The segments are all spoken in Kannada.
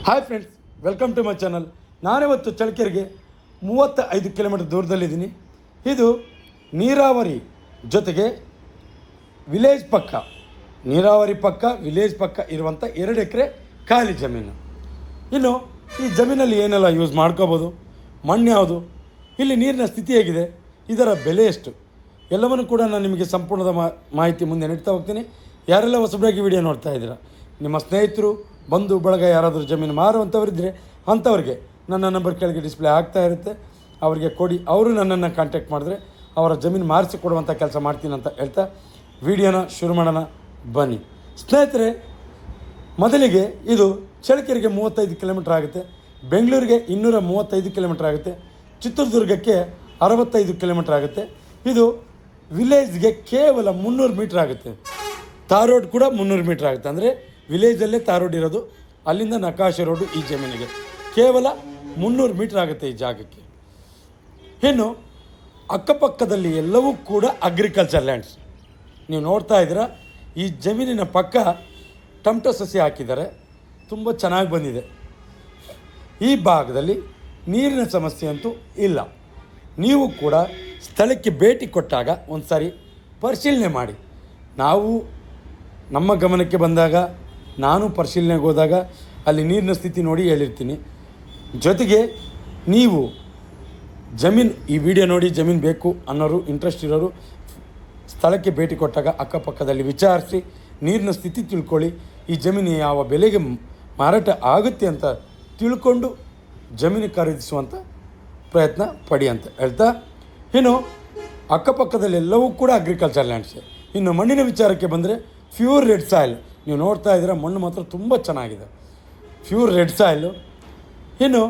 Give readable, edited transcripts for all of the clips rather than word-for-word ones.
Hi friends, welcome to my channel. ನಾನಿವತ್ತು ಚಳ್ಳಕೆರೆಗೆ 35 ಕಿಲೋಮೀಟರ್ ದೂರದಲ್ಲಿದ್ದೀನಿ. ಇದು ನೀರಾವರಿ ಜೊತೆಗೆ ವಿಲೇಜ್ ಪಕ್ಕ, ನೀರಾವರಿ ಪಕ್ಕ ವಿಲೇಜ್ ಪಕ್ಕ ಇರುವಂಥ 2 ಎಕರೆ ಖಾಲಿ ಜಮೀನು. ಇನ್ನು ಈ ಜಮೀನಲ್ಲಿ ಏನೆಲ್ಲ ಯೂಸ್ ಮಾಡ್ಕೋಬೋದು, ಮಣ್ಣು ಯಾವುದು, ಇಲ್ಲಿ ನೀರಿನ ಸ್ಥಿತಿ ಹೇಗಿದೆ, ಇದರ ಬೆಲೆ ಎಷ್ಟು, ಎಲ್ಲವನ್ನು ಕೂಡ ನಾನು ನಿಮಗೆ ಸಂಪೂರ್ಣದ ಮಾಹಿತಿ ಮುಂದೆ ನೀಡ್ತಾ ಹೋಗ್ತೀನಿ. ಯಾರೆಲ್ಲ ಹೊಸಬರಾಗಿ ವಿಡಿಯೋ ನೋಡ್ತಾ ಇದ್ದೀರಾ, ನಿಮ್ಮ ಸ್ನೇಹಿತರು ಬಂಧು ಬಳಗ ಯಾರಾದರೂ ಜಮೀನು ಮಾರುವಂಥವರಿದ್ದರೆ ಅಂಥವ್ರಿಗೆ ನನ್ನ ನಂಬರ್ ಕೆಳಗೆ ಡಿಸ್ಪ್ಲೇ ಆಗ್ತಾ ಇರುತ್ತೆ, ಅವರಿಗೆ ಕೊಡಿ. ಅವರು ನನ್ನನ್ನು ಕಾಂಟ್ಯಾಕ್ಟ್ ಮಾಡಿದ್ರೆ ಅವರ ಜಮೀನು ಮಾರಿಸಿ ಕೊಡುವಂಥ ಕೆಲಸ ಮಾಡ್ತೀನಿ ಅಂತ ಹೇಳ್ತಾ ವಿಡಿಯೋನ ಶುರು ಮಾಡೋಣ ಬನ್ನಿ. ಸ್ನೇಹಿತರೆ, ಮೊದಲಿಗೆ ಇದು ಚಳ್ಳಕೆರೆಗೆ 35 ಕಿಲೋಮೀಟ್ರ್ ಆಗುತ್ತೆ, ಬೆಂಗಳೂರಿಗೆ 235 ಕಿಲೋಮೀಟ್ರ್ ಆಗುತ್ತೆ, ಚಿತ್ರದುರ್ಗಕ್ಕೆ 65 ಕಿಲೋಮೀಟ್ರ್ ಆಗುತ್ತೆ. ಇದು ವಿಲೇಜ್ಗೆ ಕೇವಲ 300 ಮೀಟ್ರ್ ಆಗುತ್ತೆ. ತಾರ್ ರೋಡ್ ಕೂಡ 300 ಮೀಟ್ರ್ ಆಗುತ್ತೆ. ಅಂದರೆ ವಿಲೇಜಲ್ಲೇ ತಾರ್ ರೋಡ್ ಇರೋದು, ಅಲ್ಲಿಂದ ನಕಾಶೆ ರೋಡು ಈ ಜಮೀನಿಗೆ ಕೇವಲ 300 ಮೀಟ್ರ್ ಆಗುತ್ತೆ ಈ ಜಾಗಕ್ಕೆ. ಇನ್ನು ಅಕ್ಕಪಕ್ಕದಲ್ಲಿ ಎಲ್ಲವೂ ಕೂಡ ಅಗ್ರಿಕಲ್ಚರ್ ಲ್ಯಾಂಡ್ಸ್. ನೀವು ನೋಡ್ತಾ ಇದ್ದೀರಾ, ಈ ಜಮೀನಿನ ಪಕ್ಕ ಟೊಮೆಟೊ ಸಸಿ ಹಾಕಿದ್ದಾರೆ, ತುಂಬ ಚೆನ್ನಾಗಿ ಬಂದಿದೆ. ಈ ಭಾಗದಲ್ಲಿ ನೀರಿನ ಸಮಸ್ಯೆ ಅಂತೂ ಇಲ್ಲ. ನೀವು ಕೂಡ ಸ್ಥಳಕ್ಕೆ ಭೇಟಿ ಕೊಟ್ಟಾಗ ಒಂದು ಸಾರಿ ಪರಿಶೀಲನೆ ಮಾಡಿ. ನಾವು ನಮ್ಮ ಗಮನಕ್ಕೆ ಬಂದಾಗ, ನಾನು ಪರಿಶೀಲನೆಗೆ ಹೋದಾಗ ಅಲ್ಲಿ ನೀರಿನ ಸ್ಥಿತಿ ನೋಡಿ ಹೇಳಿರ್ತೀನಿ. ಜೊತೆಗೆ ನೀವು ಜಮೀನು, ಈ ವಿಡಿಯೋ ನೋಡಿ ಜಮೀನು ಬೇಕು ಅನ್ನೋರು, ಇಂಟ್ರೆಸ್ಟ್ ಇರೋರು ಸ್ಥಳಕ್ಕೆ ಭೇಟಿ ಕೊಟ್ಟಾಗ ಅಕ್ಕಪಕ್ಕದಲ್ಲಿ ವಿಚಾರಿಸಿ ನೀರಿನ ಸ್ಥಿತಿ ತಿಳ್ಕೊಳ್ಳಿ. ಈ ಜಮೀನು ಯಾವ ಬೆಲೆಗೆ ಮಾರಾಟ ಆಗುತ್ತೆ ಅಂತ ತಿಳ್ಕೊಂಡು ಜಮೀನು ಖರೀದಿಸುವಂಥ ಪ್ರಯತ್ನ ಪಡಿ ಅಂತ ಹೇಳ್ತಾ, ಇನ್ನು ಅಕ್ಕಪಕ್ಕದಲ್ಲಿ ಎಲ್ಲವೂ ಕೂಡ ಅಗ್ರಿಕಲ್ಚರ್ ಲ್ಯಾಂಡ್ಸೆ. ಇನ್ನು ಮಣ್ಣಿನ ವಿಚಾರಕ್ಕೆ ಬಂದರೆ ಪ್ಯೂರ್ ರೆಡ್ ಸಾಯಿಲ್. ನೀವು ನೋಡ್ತಾ ಇದ್ದೀರಾ, ಮಣ್ಣು ಮಾತ್ರ ತುಂಬ ಚೆನ್ನಾಗಿದೆ, ಪ್ಯೂರ್ ರೆಡ್ ಸಾಯಿಲು. ಇನ್ನು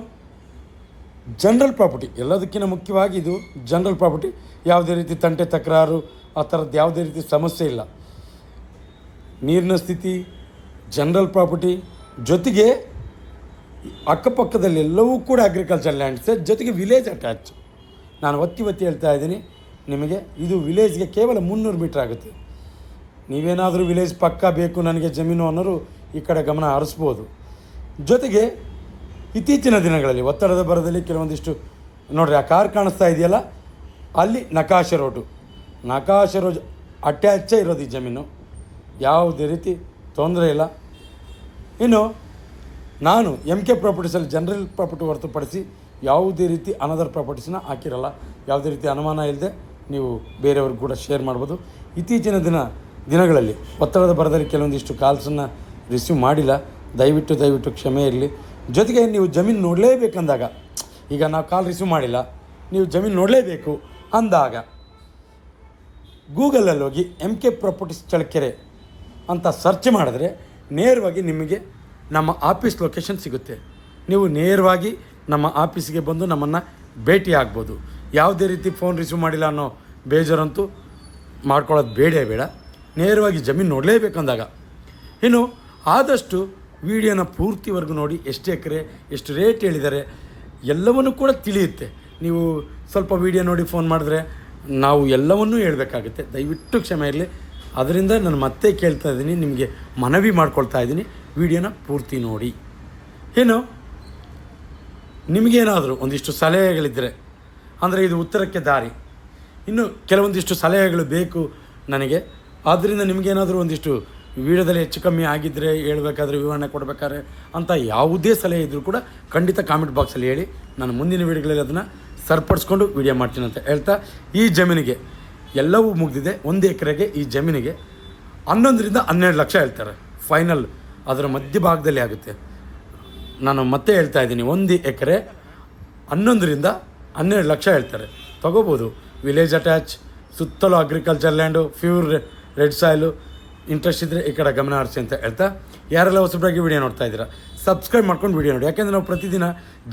ಜನರಲ್ ಪ್ರಾಪರ್ಟಿ, ಎಲ್ಲದಕ್ಕಿಂತ ಮುಖ್ಯವಾಗಿ ಇದು ಜನರಲ್ ಪ್ರಾಪರ್ಟಿ. ಯಾವುದೇ ರೀತಿ ತಂಟೆ ತಕರಾರು ಆ ಥರದ್ದು ಯಾವುದೇ ರೀತಿ ಸಮಸ್ಯೆ ಇಲ್ಲ. ನೀರಿನ ಸ್ಥಿತಿ, ಜನರಲ್ ಪ್ರಾಪರ್ಟಿ, ಜೊತೆಗೆ ಅಕ್ಕಪಕ್ಕದಲ್ಲಿ ಎಲ್ಲವೂ ಕೂಡ ಅಗ್ರಿಕಲ್ಚರ್ ಲ್ಯಾಂಡ್ಸೆ, ಜೊತೆಗೆ ವಿಲೇಜ್ ಅಟ್ಯಾಚ್. ನಾನು ಒತ್ತಿ ಹೇಳ್ತಾ ಇದ್ದೀನಿ ನಿಮಗೆ, ಇದು ವಿಲೇಜ್ಗೆ ಕೇವಲ 300 ಮೀಟ್ರ್ ಆಗುತ್ತೆ. ನೀವೇನಾದರೂ ವಿಲೇಜ್ ಪಕ್ಕ ಬೇಕು ನನಗೆ ಜಮೀನು ಅನ್ನೋರು ಈ ಕಡೆ ಗಮನ ಹರಿಸ್ಬೋದು. ಜೊತೆಗೆ ಇತ್ತೀಚಿನ ದಿನಗಳಲ್ಲಿ ಒತ್ತಡದ ಬರದಲ್ಲಿ ಕೆಲವೊಂದಿಷ್ಟು ನೋಡಿರಿ, ಆ ಕಾರ್ ಕಾಣಿಸ್ತಾ ಇದೆಯಲ್ಲ, ಅಲ್ಲಿ ನಕಾಶೆ ರೋಡು ಅಟ್ಯಾಚೇ ಇರೋದು ಈ ಜಮೀನು, ಯಾವುದೇ ರೀತಿ ತೊಂದರೆ ಇಲ್ಲ. ಇನ್ನು ನಾನು MK ಪ್ರಾಪರ್ಟೀಸಲ್ಲಿ ಜನರಲ್ ಪ್ರಾಪರ್ಟಿ ಹೊರತುಪಡಿಸಿ ಯಾವುದೇ ರೀತಿ ಅನದರ್ ಪ್ರಾಪರ್ಟೀಸ್ನ ಹಾಕಿರಲ್ಲ. ಯಾವುದೇ ರೀತಿ ಅನುಮಾನ ಇಲ್ಲದೆ ನೀವು ಬೇರೆಯವ್ರಿಗೆ ಕೂಡ ಶೇರ್ ಮಾಡ್ಬೋದು. ಇತ್ತೀಚಿನ ದಿನಗಳಲ್ಲಿ ಒತ್ತಡದ ಬರದಲ್ಲಿ ಕೆಲವೊಂದಿಷ್ಟು ಕಾಲ್ಸನ್ನು ರಿಸೀವ್ ಮಾಡಿಲ್ಲ, ದಯವಿಟ್ಟು ಕ್ಷಮೆ ಇರಲಿ. ಜೊತೆಗೆ ನೀವು ಜಮೀನು ನೋಡಲೇಬೇಕಂದಾಗ, ಈಗ ನಾವು ಕಾಲ್ ರಿಸೀವ್ ಮಾಡಿಲ್ಲ, ನೀವು ಜಮೀನು ನೋಡಲೇಬೇಕು ಅಂದಾಗ ಗೂಗಲಲ್ಲಿ ಹೋಗಿ MK ಪ್ರಾಪರ್ಟೀಸ್ ಚಳ್ಳಕೆರೆ ಅಂತ ಸರ್ಚ್ ಮಾಡಿದ್ರೆ ನೇರವಾಗಿ ನಿಮಗೆ ನಮ್ಮ ಆಫೀಸ್ ಲೊಕೇಶನ್ ಸಿಗುತ್ತೆ. ನೀವು ನೇರವಾಗಿ ನಮ್ಮ ಆಫೀಸಿಗೆ ಬಂದು ನಮ್ಮನ್ನು ಭೇಟಿ ಆಗ್ಬೋದು. ಯಾವುದೇ ರೀತಿ ಫೋನ್ ರಿಸೀವ್ ಮಾಡಿಲ್ಲ ಅನ್ನೋ ಬೇಜಾರಂತೂ ಮಾಡ್ಕೊಳ್ಳೋದು ಬೇಡ. ನೇರವಾಗಿ ಜಮೀನು ನೋಡಲೇಬೇಕಂದಾಗ, ಇನ್ನು ಆದಷ್ಟು ವಿಡಿಯೋನ ಪೂರ್ತಿವರೆಗೂ ನೋಡಿ, ಎಷ್ಟು ಎಕರೆ, ಎಷ್ಟು ರೇಟ್ ಹೇಳಿದ್ದಾರೆ ಎಲ್ಲವನ್ನೂ ಕೂಡ ತಿಳಿಯುತ್ತೆ. ನೀವು ಸ್ವಲ್ಪ ವಿಡಿಯೋ ನೋಡಿ ಫೋನ್ ಮಾಡಿದ್ರೆ ನಾವು ಎಲ್ಲವನ್ನೂ ಹೇಳಬೇಕಾಗುತ್ತೆ. ದಯವಿಟ್ಟು ಕ್ಷಮೆ ಇರಲಿ. ಅದರಿಂದ ನಾನು ಮತ್ತೆ ಕೇಳ್ತಾ ಇದ್ದೀನಿ, ನಿಮಗೆ ಮನವಿ ಮಾಡ್ಕೊಳ್ತಾ ಇದ್ದೀನಿ, ವಿಡಿಯೋನ ಪೂರ್ತಿ ನೋಡಿ. ಏನು ನಿಮಗೇನಾದರೂ ಒಂದಿಷ್ಟು ಸಲಹೆಗಳಿದ್ದರೆ, ಅಂದರೆ ಇದು ಉತ್ತರಕ್ಕೆ ದಾರಿ, ಇನ್ನು ಕೆಲವೊಂದಿಷ್ಟು ಸಲಹೆಗಳು ಬೇಕು ನನಗೆ. ಆದ್ದರಿಂದ ನಿಮಗೇನಾದರೂ ಒಂದಿಷ್ಟು ವಿಡಿಯೋದಲ್ಲಿ ಹೆಚ್ಚು ಕಮ್ಮಿ ಆಗಿದ್ದರೆ, ಹೇಳಬೇಕಾದ್ರೆ, ವಿವರಣೆ ಕೊಡಬೇಕಾದ್ರೆ ಅಂತ ಯಾವುದೇ ಸಲಹೆ ಇದ್ದರೂ ಕೂಡ ಖಂಡಿತ ಕಾಮೆಂಟ್ ಬಾಕ್ಸಲ್ಲಿ ಹೇಳಿ. ನಾನು ಮುಂದಿನ ವಿಡಿಯೋಗಳಲ್ಲಿ ಅದನ್ನು ಸರಿಪಡಿಸ್ಕೊಂಡು ವಿಡಿಯೋ ಮಾಡ್ತೀನಿ ಅಂತ ಹೇಳ್ತಾ, ಈ ಜಮೀನಿಗೆ ಎಲ್ಲವೂ ಮುಗಿದಿದೆ. 1 ಎಕರೆಗೆ ಈ ಜಮೀನಿಗೆ 11ರಿಂದ 12 ಲಕ್ಷ ಹೇಳ್ತಾರೆ ಫೈನಲ್. ಅದರ ಮಧ್ಯಭಾಗದಲ್ಲಿ ಆಗುತ್ತೆ. ನಾನು ಮತ್ತೆ ಹೇಳ್ತಾ ಇದ್ದೀನಿ, 1 ಎಕರೆ 11ರಿಂದ 12 ಲಕ್ಷ ಹೇಳ್ತಾರೆ. ತೊಗೋಬೋದು. ವಿಲೇಜ್ ಅಟ್ಯಾಚ್, ಸುತ್ತಲೂ agriculture land, pure red soil. Interest ಇದ್ದರೆ ಈ ಕಡೆ ಗಮನ ಹರಿಸಿ ಅಂತ ಹೇಳ್ತಾ, ಯಾರೆಲ್ಲ ಹೊಸಬರಾಗಿ ವಿಡಿಯೋ ನೋಡ್ತಾ ಇದ್ದೀರಾ ಸಬ್ಸ್ಕ್ರೈಬ್ ಮಾಡ್ಕೊಂಡು ವಿಡಿಯೋ ನೋಡಿ. ಯಾಕೆಂದರೆ ನಾವು ಪ್ರತಿದಿನ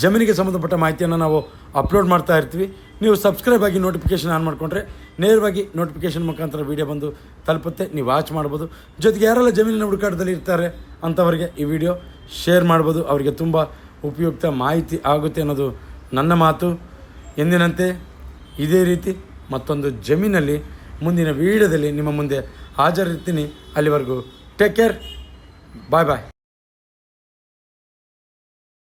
ಜಮೀನಿಗೆ ಸಂಬಂಧಪಟ್ಟ ಮಾಹಿತಿಯನ್ನು ನಾವು ಅಪ್ಲೋಡ್ ಮಾಡ್ತಾ ಇರ್ತೀವಿ. ನೀವು ಸಬ್ಸ್ಕ್ರೈಬ್ ಆಗಿ ನೋಟಿಫಿಕೇಷನ್ ಆನ್ ಮಾಡಿಕೊಂಡ್ರೆ ನೇರವಾಗಿ ನೋಟಿಫಿಕೇಷನ್ ಮುಖಾಂತರ ವಿಡಿಯೋ ಬಂದು ತಲುಪುತ್ತೆ, ನೀವು ವಾಚ್ ಮಾಡ್ಬೋದು. ಜೊತೆಗೆ ಯಾರೆಲ್ಲ ಜಮೀನಿನ ಹುಡುಕಾಟದಲ್ಲಿ ಇರ್ತಾರೆ ಅಂಥವರಿಗೆ ಈ ವಿಡಿಯೋ ಶೇರ್ ಮಾಡ್ಬೋದು, ಅವರಿಗೆ ತುಂಬ ಉಪಯುಕ್ತ ಮಾಹಿತಿ ಆಗುತ್ತೆ ಅನ್ನೋದು ನನ್ನ ಮಾತು. ಎಂದಿನಂತೆ ಇದೇ ರೀತಿ ಮತ್ತೊಂದು ಜಮೀನಲ್ಲಿ ಮುಂದಿನ ವಿಡಿಯೋದಲ್ಲಿ ನಿಮ್ಮ ಮುಂದೆ ಹಾಜರಿರ್ತೀನಿ. ಅಲ್ಲಿವರೆಗೂ ಟೇಕ್ ಕೇರ್, ಬಾಯ್.